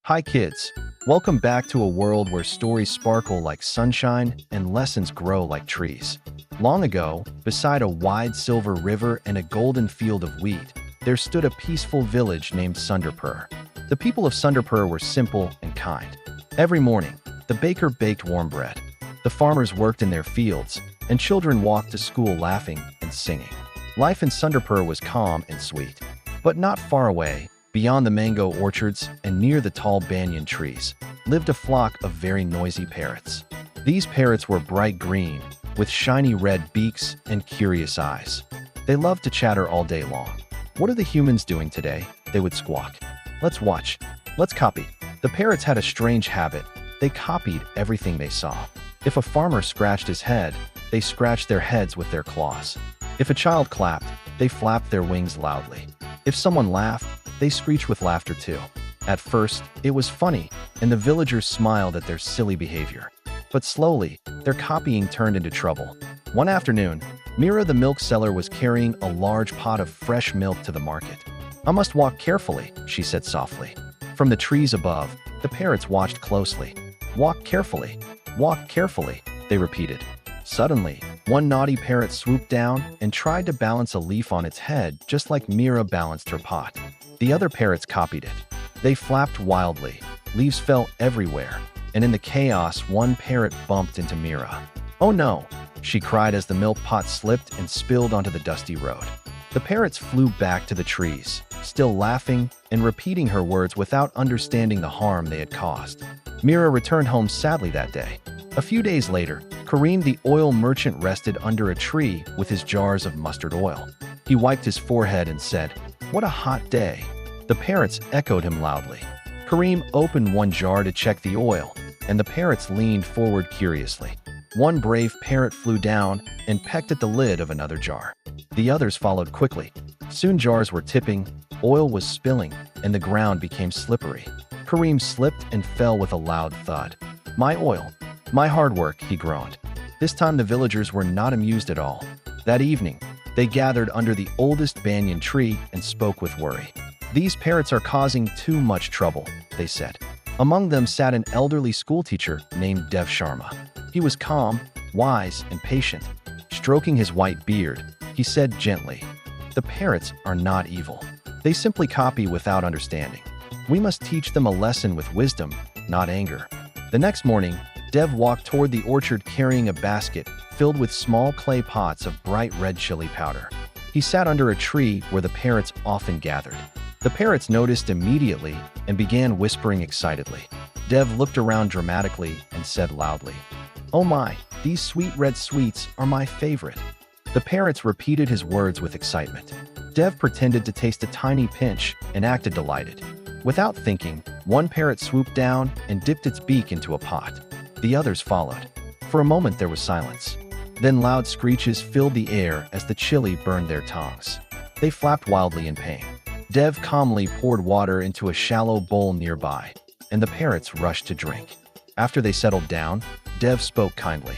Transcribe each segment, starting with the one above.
Hi kids, welcome back to a world where stories sparkle like sunshine and lessons grow like trees. Long ago, beside a wide silver river and a golden field of wheat, there stood a peaceful village named Sunderpur. The people of Sunderpur were simple and kind. Every morning, the baker baked warm bread. The farmers worked in their fields, and children walked to school laughing and singing. Life in Sunderpur was calm and sweet. But not far away, beyond the mango orchards and near the tall banyan trees, lived a flock of very noisy parrots. These parrots were bright green, with shiny red beaks and curious eyes. They loved to chatter all day long. "What are the humans doing today?" they would squawk. "Let's watch. Let's copy." The parrots had a strange habit. They copied everything they saw. If a farmer scratched his head, they scratched their heads with their claws. If a child clapped, they flapped their wings loudly. If someone laughed, they screeched with laughter too. At first, it was funny, and the villagers smiled at their silly behavior. But slowly, their copying turned into trouble. One afternoon, Mira the milk seller was carrying a large pot of fresh milk to the market. "I must walk carefully," she said softly. From the trees above, the parrots watched closely. "Walk carefully, walk carefully," they repeated. Suddenly, one naughty parrot swooped down and tried to balance a leaf on its head just like Mira balanced her pot. The other parrots copied it. They flapped wildly, leaves fell everywhere, and in the chaos, one parrot bumped into Mira. "Oh no!" she cried as the milk pot slipped and spilled onto the dusty road. The parrots flew back to the trees, still laughing and repeating her words without understanding the harm they had caused. Mira returned home sadly that day. A few days later, Kareem the oil merchant rested under a tree with his jars of mustard oil. He wiped his forehead and said, "What a hot day." The parrots echoed him loudly. Kareem opened one jar to check the oil, and the parrots leaned forward curiously. One brave parrot flew down and pecked at the lid of another jar. The others followed quickly. Soon jars were tipping, oil was spilling, and the ground became slippery. Kareem slipped and fell with a loud thud. "My oil, my hard work," he groaned. This time the villagers were not amused at all. That evening, they gathered under the oldest banyan tree and spoke with worry. "These parrots are causing too much trouble," they said. Among them sat an elderly schoolteacher named Dev Sharma. He was calm, wise, and patient. Stroking his white beard, he said gently, "The parrots are not evil. They simply copy without understanding. We must teach them a lesson with wisdom, not anger." The next morning, Dev walked toward the orchard carrying a basket filled with small clay pots of bright red chili powder. He sat under a tree where the parrots often gathered. The parrots noticed immediately and began whispering excitedly. Dev looked around dramatically and said loudly, "Oh my, these sweet red sweets are my favorite." The parrots repeated his words with excitement. Dev pretended to taste a tiny pinch and acted delighted. Without thinking, one parrot swooped down and dipped its beak into a pot. The others followed. For a moment there was silence. Then loud screeches filled the air as the chili burned their tongues. They flapped wildly in pain. Dev calmly poured water into a shallow bowl nearby, and the parrots rushed to drink. After they settled down, Dev spoke kindly.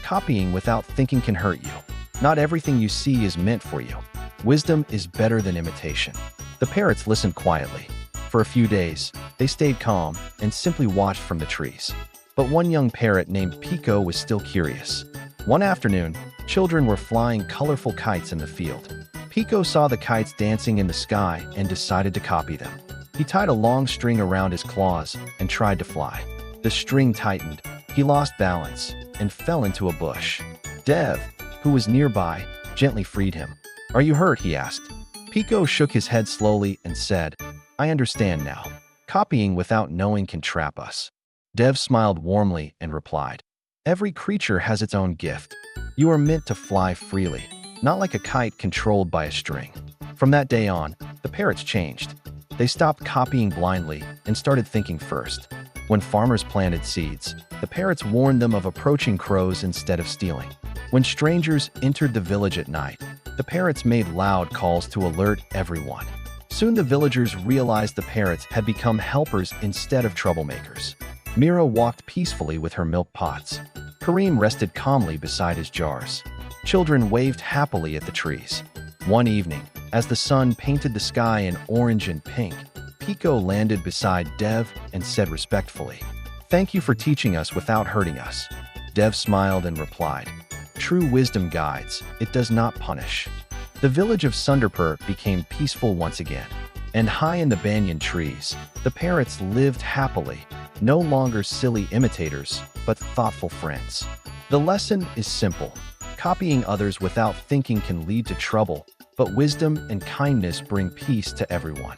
"Copying without thinking can hurt you. Not everything you see is meant for you. Wisdom is better than imitation." The parrots listened quietly. For a few days, they stayed calm and simply watched from the trees. But one young parrot named Pico was still curious. One afternoon, children were flying colorful kites in the field. Pico saw the kites dancing in the sky and decided to copy them. He tied a long string around his claws and tried to fly. The string tightened, he lost balance, and fell into a bush. Dev, who was nearby, gently freed him. "Are you hurt?" he asked. Pico shook his head slowly and said, "I understand now. Copying without knowing can trap us." Dev smiled warmly and replied, "Every creature has its own gift. You are meant to fly freely, not like a kite controlled by a string." From that day on, the parrots changed. They stopped copying blindly and started thinking first. When farmers planted seeds, the parrots warned them of approaching crows instead of stealing. When strangers entered the village at night, the parrots made loud calls to alert everyone. Soon the villagers realized the parrots had become helpers instead of troublemakers. Mira walked peacefully with her milk pots. Kareem rested calmly beside his jars. Children waved happily at the trees. One evening, as the sun painted the sky in orange and pink, Pico landed beside Dev and said respectfully, "Thank you for teaching us without hurting us." Dev smiled and replied, "True wisdom guides, it does not punish." The village of Sunderpur became peaceful once again, and high in the banyan trees, the parrots lived happily, no longer silly imitators, but thoughtful friends. The lesson is simple. Copying others without thinking can lead to trouble, but wisdom and kindness bring peace to everyone.